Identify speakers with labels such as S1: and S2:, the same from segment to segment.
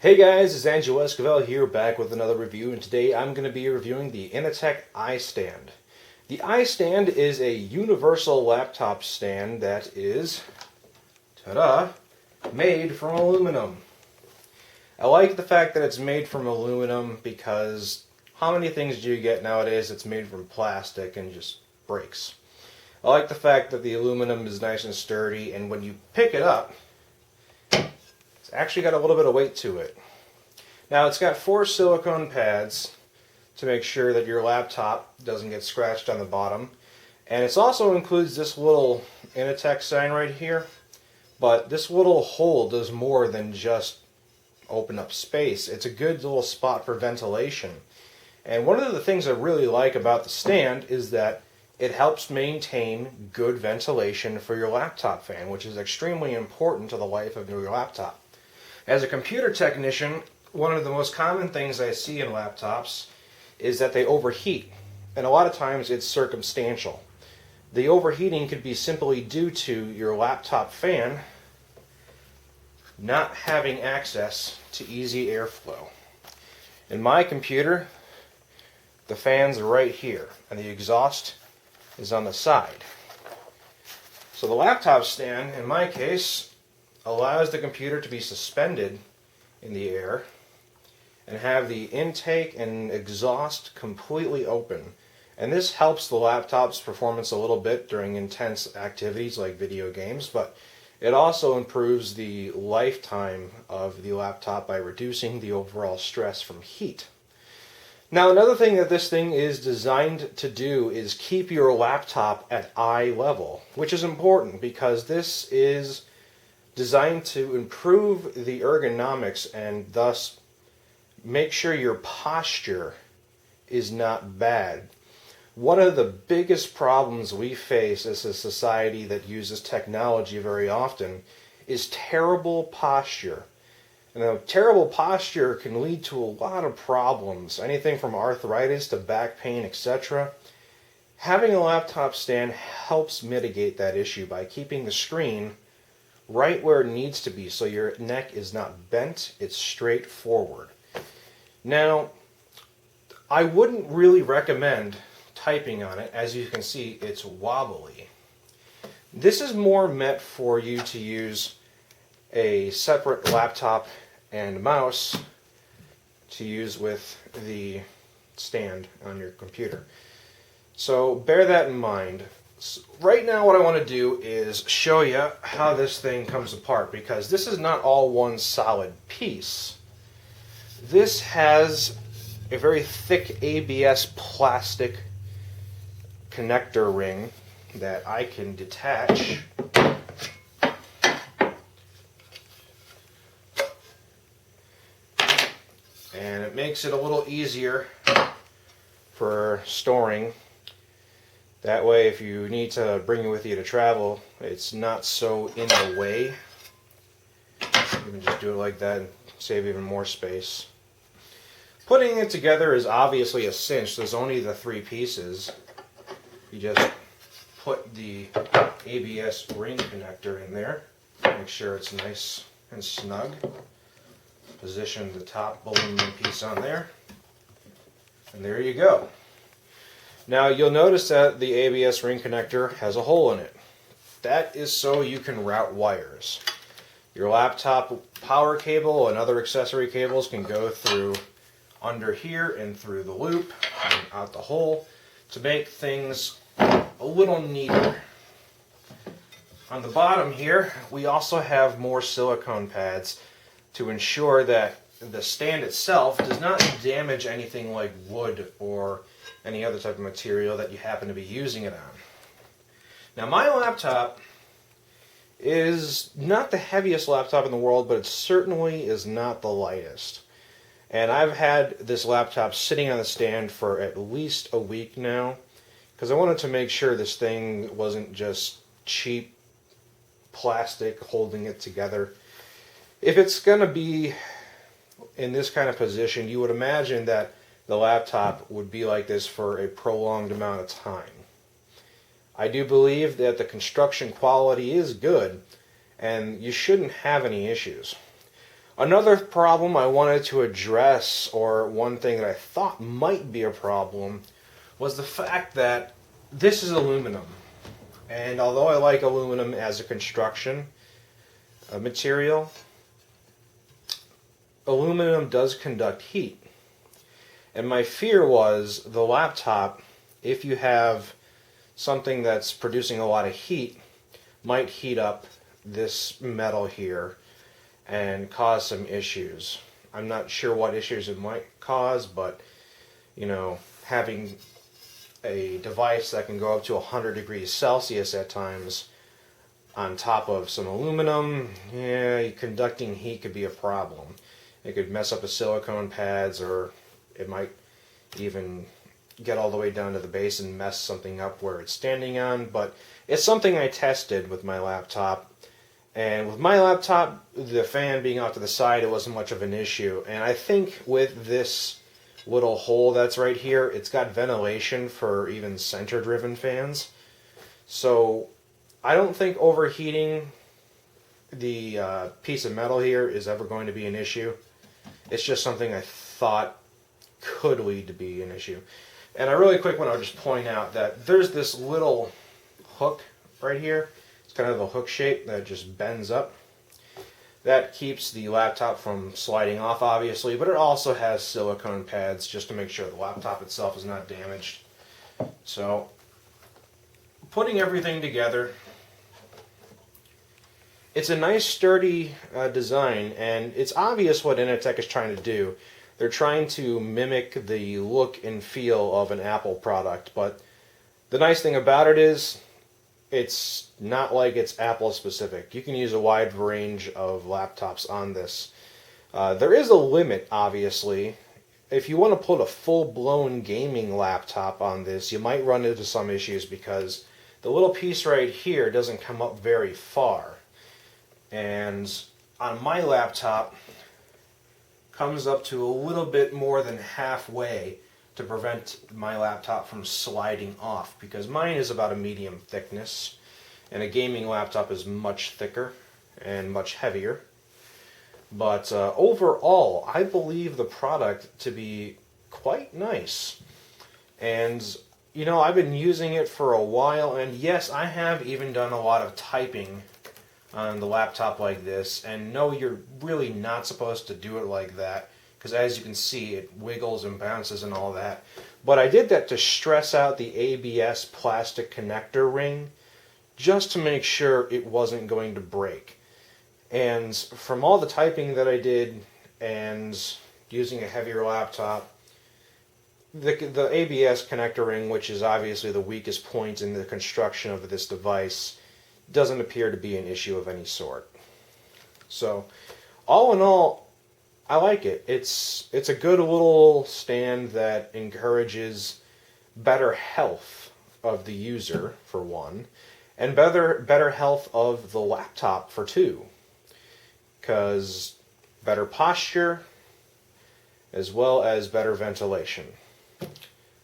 S1: Hey guys, it's Angelo Esquivel here, back with another review, and today I'm going to be reviewing the Inateck iStand. The iStand is a universal laptop stand that is, ta-da, made from aluminum. I like the fact that it's made from aluminum because how many things do you get nowadays that's made from plastic and just breaks? I like the fact that the aluminum is nice and sturdy, and when you pick it up, it's actually got a little bit of weight to it. Now it's got 4 silicone pads to make sure that your laptop doesn't get scratched on the bottom. And it also includes this little Inateck sign right here. But this little hole does more than just open up space. It's a good little spot for ventilation. And one of the things I really like about the stand is that it helps maintain good ventilation for your laptop fan, which is extremely important to the life of your laptop. As a computer technician, one of the most common things I see in laptops is that they overheat, and a lot of times it's circumstantial. The overheating could be simply due to your laptop fan not having access to easy airflow. In my computer, the fan's right here, and the exhaust is on the side. So the laptop stand, in my case, allows the computer to be suspended in the air and have the intake and exhaust completely open. And this helps the laptop's performance a little bit during intense activities like video games, but it also improves the lifetime of the laptop by reducing the overall stress from heat. Now, another thing that this thing is designed to do is keep your laptop at eye level, which is important because this is designed to improve the ergonomics and thus make sure your posture is not bad. One of the biggest problems we face as a society that uses technology very often is terrible posture. Now, terrible posture can lead to a lot of problems, anything from arthritis to back pain, etc. Having a laptop stand helps mitigate that issue by keeping the screen right where it needs to be so your neck is not bent, it's straight forward. Now, I wouldn't really recommend typing on it. As you can see, it's wobbly. This is more meant for you to use a separate laptop and mouse to use with the stand on your computer. So bear that in mind. Right now what I want to do is show you how this thing comes apart, because this is not all one solid piece. This has a very thick ABS plastic connector ring that I can detach. And it makes it a little easier for storing. That way, if you need to bring it with you to travel, it's not so in the way. You can just do it like that and save even more space. Putting it together is obviously a cinch. There's only the 3 pieces. You just put the ABS ring connector in there. Make sure it's nice and snug. Position the top aluminum piece on there. And there you go. Now you'll notice that the ABS ring connector has a hole in it. That is so you can route wires. Your laptop power cable and other accessory cables can go through under here and through the loop and out the hole to make things a little neater. On the bottom here, we also have more silicone pads to ensure that the stand itself does not damage anything like wood or any other type of material that you happen to be using it on. Now, my laptop is not the heaviest laptop in the world, but it certainly is not the lightest. And I've had this laptop sitting on the stand for at least a week now, because I wanted to make sure this thing wasn't just cheap plastic holding it together. If it's going to be in this kind of position, you would imagine that the laptop would be like this for a prolonged amount of time. I do believe that the construction quality is good, and you shouldn't have any issues. Another problem I wanted to address, or one thing that I thought might be a problem, was the fact that this is aluminum. And although I like aluminum as a construction material, aluminum does conduct heat. And my fear was the laptop, if you have something that's producing a lot of heat, might heat up this metal here and cause some issues. I'm not sure what issues it might cause, but you know, having a device that can go up to 100 degrees Celsius at times on top of some aluminum, yeah, conducting heat could be a problem. It could mess up the silicone pads, or it might even get all the way down to the base and mess something up where it's standing on. But it's something I tested with my laptop. And with my laptop, the fan being off to the side, it wasn't much of an issue. And I think with this little hole that's right here, it's got ventilation for even center-driven fans. So I don't think overheating the piece of metal here is ever going to be an issue. It's just something I thought could lead to be an issue. And I really quick want to just point out that there's this little hook right here. It's kind of a hook shape that just bends up. That keeps the laptop from sliding off, obviously, but it also has silicone pads just to make sure the laptop itself is not damaged. So, putting everything together, it's a nice sturdy design, and it's obvious what Inateck is trying to do. They're trying to mimic the look and feel of an Apple product, but the nice thing about it is it's not like it's Apple specific. You can use a wide range of laptops on this. There is a limit, obviously. If you want to put a full-blown gaming laptop on this, you might run into some issues because the little piece right here doesn't come up very far. And on my laptop, comes up to a little bit more than halfway to prevent my laptop from sliding off, because mine is about a medium thickness and a gaming laptop is much thicker and much heavier. But overall, I believe the product to be quite nice. And you know, I've been using it for a while, and yes, I have even done a lot of typing on the laptop like this, and no, you're really not supposed to do it like that, because as you can see, it wiggles and bounces and all that. But I did that to stress out the ABS plastic connector ring, just to make sure it wasn't going to break. And from all the typing that I did, and using a heavier laptop, the ABS connector ring, which is obviously the weakest point in the construction of this device, doesn't appear to be an issue of any sort. So, all in all, I like it. It's a good little stand that encourages better health of the user, for one, and better health of the laptop, for two. Because better posture, as well as better ventilation.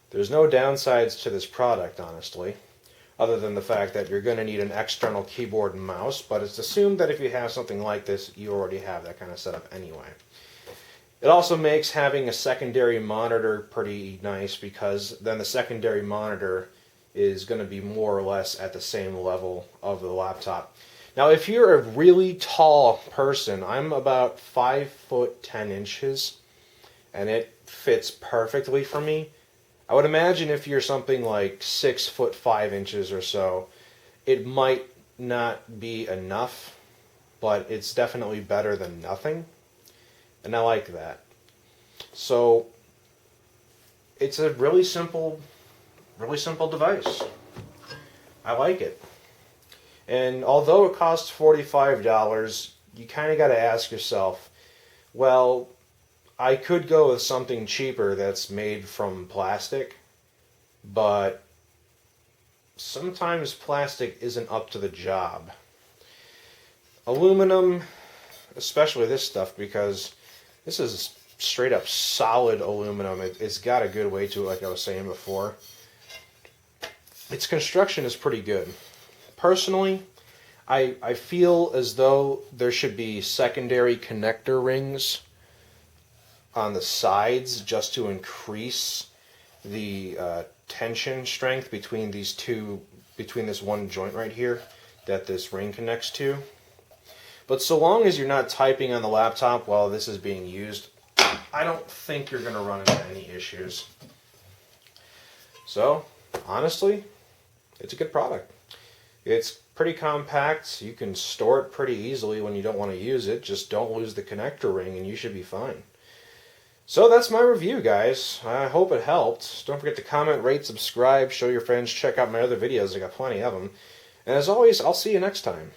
S1: There's no downsides to this product, honestly, other than the fact that you're going to need an external keyboard and mouse, but it's assumed that if you have something like this, you already have that kind of setup anyway. It also makes having a secondary monitor pretty nice, because then the secondary monitor is going to be more or less at the same level of the laptop. Now, if you're a really tall person, I'm about 5'10", and it fits perfectly for me. I would imagine if you're something like 6'5" or so, it might not be enough, but it's definitely better than nothing, and I like that. So it's a really simple device. I like it. And although it costs $45, you kind of got to ask yourself, well, I could go with something cheaper that's made from plastic, but sometimes plastic isn't up to the job. Aluminum, especially this stuff, because this is straight up solid aluminum. It's got a good weight to it, like I was saying before. Its construction is pretty good. Personally, I feel as though there should be secondary connector rings on the sides just to increase the tension strength between these two, between this one joint right here that this ring connects to. But so long as you're not typing on the laptop while this is being used, I don't think you're going to run into any issues. So, honestly, it's a good product. It's pretty compact. You can store it pretty easily when you don't want to use it. Just don't lose the connector ring and you should be fine. So that's my review, guys. I hope it helped. Don't forget to comment, rate, subscribe, show your friends, check out my other videos. I got plenty of them. And as always, I'll see you next time.